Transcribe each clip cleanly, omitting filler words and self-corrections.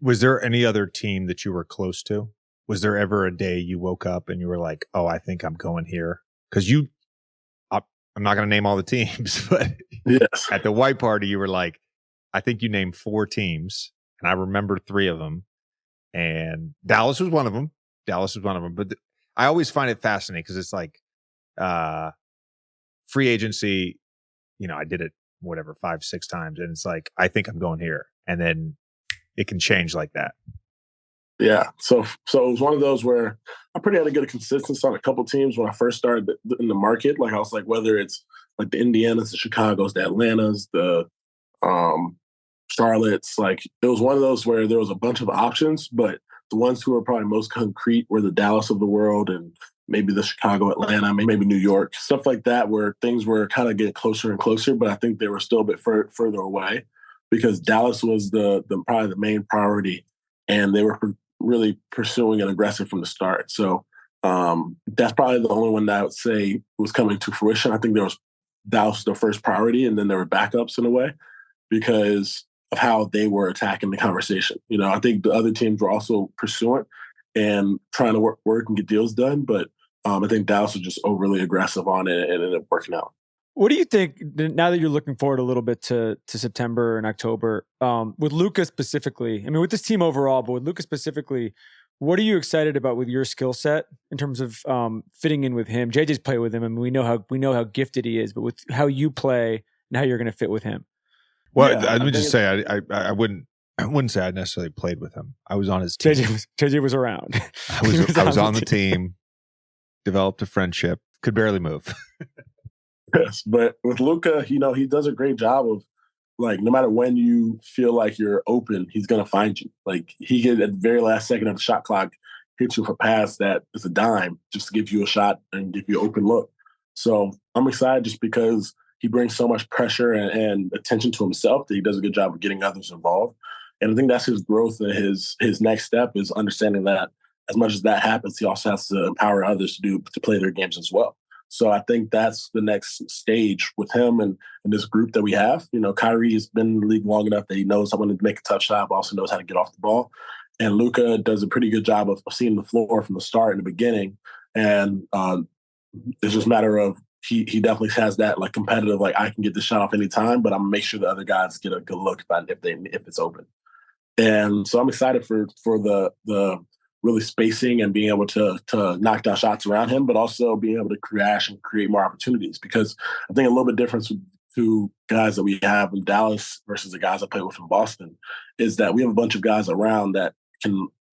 Was there any other team that you were close to? Was there ever a day you woke up and you were like, "Oh, I think I'm going here"? Because I'm not going to name all the teams, but Yes. at the white party, you were like, I think you named 4 teams, and I remember 3 of them, and Dallas was one of them. But I always find it fascinating because it's like free agency. I did it whatever 5, 6 times, and it's like I think I'm going here, and then it can change like that. Yeah. So it was one of those where I pretty had to get a consistency on a couple teams when I first started in the market. Like I was like, whether it's like the Indianas, the Chicagos, the Atlantas, the Charlottes, like it was one of those where there was a bunch of options, but the ones who were probably most concrete were the Dallas of the world and maybe the Chicago, Atlanta, maybe New York, stuff like that, where things were kind of getting closer and closer, but I think they were still a bit further away because Dallas was the probably the main priority, and they were really pursuing and aggressive from the start. So that's probably the only one that I would say was coming to fruition. I think that was their first priority, and then there were backups in a way because of how they were attacking the conversation. I think the other teams were also pursuing and trying to work and get deals done, but I think Dallas was just overly aggressive on it and ended up working out. What do you think now that you're looking forward a little bit to September and October with Luka specifically? I mean, with this team overall, but with Luka specifically, what are you excited about with your skill set in terms of fitting in with him? JJ's played with him, and we know how gifted he is, but with how you play and how you're going to fit with him. Well, yeah, let me just say, I wouldn't say I necessarily played with him. I was on his team. JJ was around. I was on the team. Developed a friendship. Could barely move. Yes, but with Luka, he does a great job of, like, no matter when you feel like you're open, he's going to find you. Like, he could, at the very last second of the shot clock, hit you for a pass that is a dime just to give you a shot and give you an open look. So I'm excited just because he brings so much pressure and attention to himself that he does a good job of getting others involved. And I think that's his growth and his next step is understanding that as much as that happens, he also has to empower others to play their games as well. So I think that's the next stage with him and this group that we have. Kyrie has been in the league long enough that he knows how to make a tough shot, but also knows how to get off the ball. And Luka does a pretty good job of seeing the floor from the start in the beginning. And it's just a matter of he definitely has that like competitive, like I can get this shot off any time, but I'm gonna make sure the other guys get a good look if it's open. And so I'm excited for the really spacing and being able to knock down shots around him, but also being able to crash and create more opportunities. Because I think a little bit difference with two guys that we have in Dallas versus the guys I play with in Boston is that we have a bunch of guys around that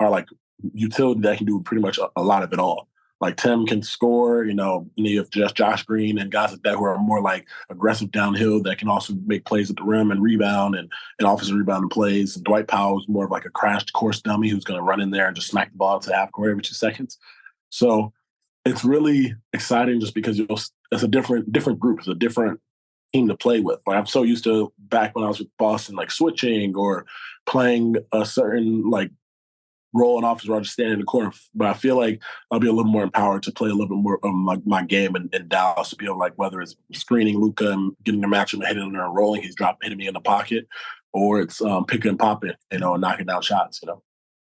are like utility that can do pretty much a lot of it all. Like Tim can score, and you have just Josh Green and guys like that who are more like aggressive downhill that can also make plays at the rim and rebound and offensive rebounding plays. And Dwight Powell is more of like a crashed course dummy who's going to run in there and just smack the ball to half court every 2 seconds. So it's really exciting just because it's a different group. It's a different team to play with. Like I'm so used to back when I was with Boston, like switching or playing a certain like role in offense where I just stand in the corner. But I feel like I'll be a little more empowered to play a little bit more of my game in Dallas to be able, like, whether it's screening Luka and getting the matchup and hitting him and rolling, he's hitting me in the pocket, or it's picking and popping, and knocking down shots,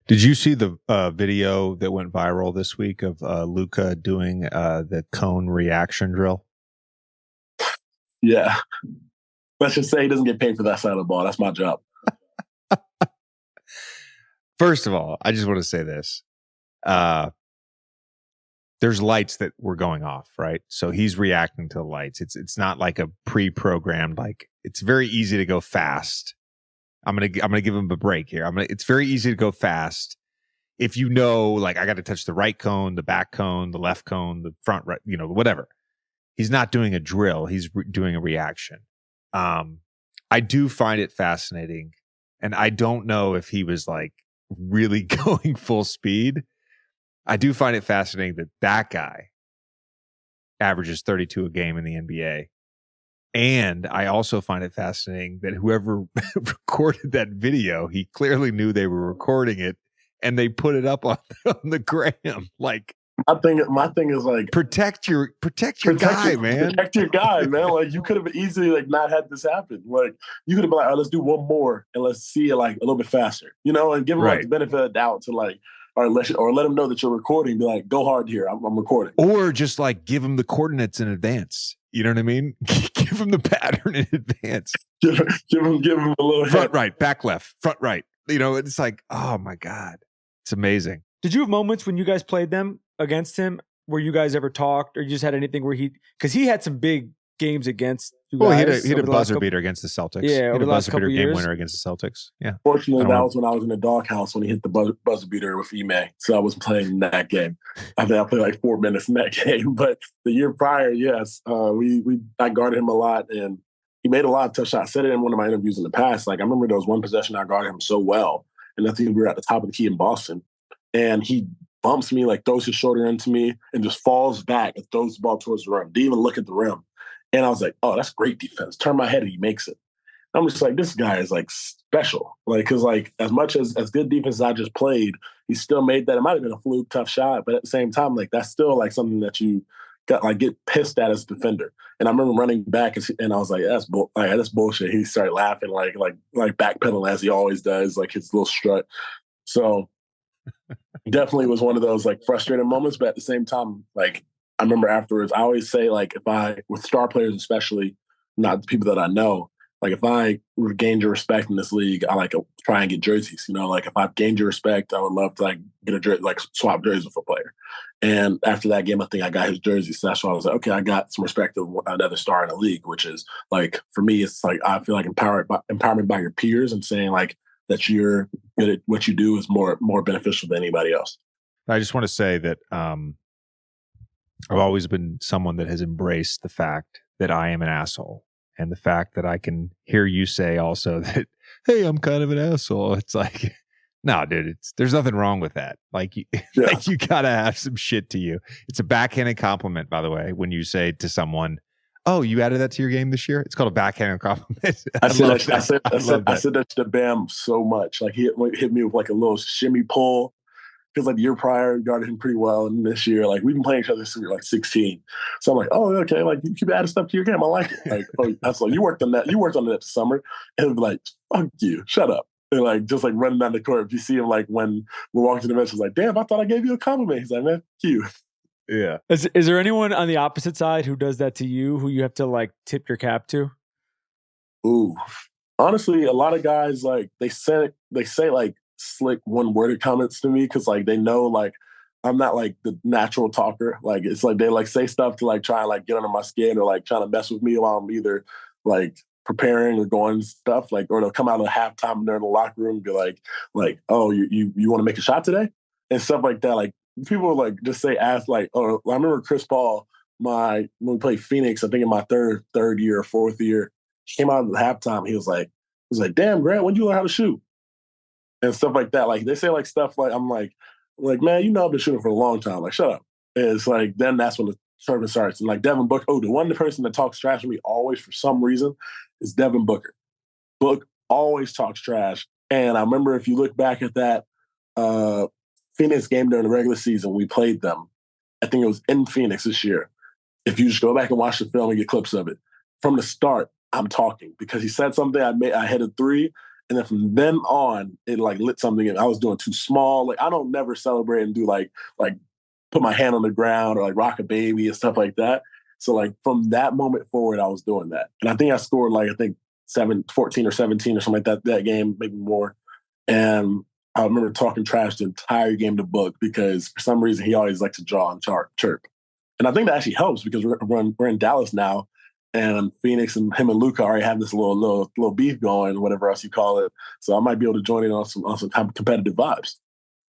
Did you see the video that went viral this week of Luka doing the cone reaction drill? Yeah. Let's just say he doesn't get paid for that side of the ball. That's my job. First of all, I just want to say this. There's lights that were going off, right? So he's reacting to the lights. It's not like a pre-programmed, like it's very easy to go fast. I'm gonna give him a break here. It's very easy to go fast if like I got to touch the right cone, the back cone, the left cone, the front right, whatever. He's not doing a drill. He's doing a reaction. I do find it fascinating, and I don't know if he was like really going full speed. I do find it fascinating that guy averages 32 a game in the NBA. And I also find it fascinating that whoever recorded that video, he clearly knew they were recording it and they put it up on the gram. Like, My thing is like protect your guy, man. Protect your guy, man. Like you could have easily like not had this happen. Like you could have been like, oh, let's do one more and let's see it like a little bit faster, you know, and give him like the benefit of the doubt to like, or let him know that you're recording. Be like, go hard here. I'm recording. Or just like give him the coordinates in advance. You know what I mean? Give him the pattern in advance. Give him a little front right, back left, front right. You know, it's like, oh my God, it's amazing. Did you have moments when you guys played them against him where you guys ever talked, or you just had anything where because he had some big games against you guys? Well, he had a buzzer beater against the Celtics. Yeah, over the last couple game years. Winner against the Celtics. Yeah. Fortunately, that was when I was in the doghouse when he hit the buzzer beater with Ime. So I wasn't playing in that game. I think I played like 4 minutes in that game. But the year prior, yes, I guarded him a lot, and he made a lot of tough shots. I said it in one of my interviews in the past. Like I remember there was one possession I guarded him so well, and I think we were at the top of the key in Boston, and he bumps me, like throws his shoulder into me, and just falls back and throws the ball towards the rim. Didn't even look at the rim. And I was like, oh, that's great defense. Turn my head and he makes it. I'm just like, this guy is like special. Like, because like as much as good defense as I just played, he still made that. It might have been a fluke, tough shot, but at the same time, like that's still like something that you got like get pissed at as a defender. And I remember running back and I was like, that's bullshit. He started laughing, like backpedaling as he always does, like his little strut. So definitely was one of those like frustrating moments, but at the same time, like I remember afterwards, I always say like with star players especially, not the people that I know, like if I gained your respect in this league, I like try and get jerseys. You know, like if I've gained your respect, I would love to like get a jersey, like swap jerseys with a player. And after that game, I think I got his jersey. So that's why I was like, okay, I got some respect of another star in the league, which is like for me, it's like I feel like empowerment by your peers and saying like that you're good at what you do is more beneficial than anybody else. I just want to say that I've always been someone that has embraced the fact that I am an asshole, and the fact that I can hear you say also that, hey, I'm kind of an asshole. It's like, no, dude, there's nothing wrong with that. Like, like you gotta have some shit to you. It's a backhanded compliment, by the way, when you say to someone, oh, you added that to your game this year? It's called a backhanded compliment. I said that to Bam so much. Like he hit me with like a little shimmy pull. Because like the year prior, guarded him pretty well, and this year, like we've been playing each other since we were like 16. So I'm like, oh, okay, like you keep adding stuff to your game. I like it. Like, oh, that's like you worked on that. You worked on that this summer, and it'd be like, fuck you, shut up, and like just like running down the court. If you see him like when we're walking to the bench, it's like, damn, I thought I gave you a compliment. He's like, man, you. Yeah. Is there anyone on the opposite side who does that to you, who you have to like tip your cap to? Ooh, honestly, a lot of guys like they say like slick one-worded comments to me because like they know like I'm not like the natural talker. Like it's like they like say stuff to like try and like get under my skin or like trying to mess with me while I'm either like preparing or going stuff like, or they'll come out of the halftime and they're in the locker room and be like, oh, you want to make a shot today and stuff like that. Like people will like just say ask like, oh, I remember Chris Paul, when we played Phoenix, I think in my third year or fourth year, he came out of the halftime. He was like, damn, Grant, when did you learn how to shoot? And stuff like that. Like they say like stuff like I'm like, man, you know I've been shooting for a long time. Like, shut up. And it's like then that's when the service starts. And like Devin Booker, the one person that talks trash to me always for some reason is Devin Booker. Book always talks trash. And I remember if you look back at that Phoenix game during the regular season, we played them. I think it was in Phoenix this year. If you just go back and watch the film and get clips of it, from the start, I'm talking because he said something. I hit a three. And then from then on, it like lit something in. I was doing too small. Like I don't never celebrate and do like put my hand on the ground or like rock a baby and stuff like that. So like from that moment forward, I was doing that. And I think I scored like 14 or 17 or something like that game, maybe more. And I remember talking trash the entire game to Book because for some reason he always likes to draw and chirp. And I think that actually helps because we're in Dallas now. And Phoenix and him and Luka already have this little beef going, whatever else you call it. So I might be able to join in on some competitive vibes.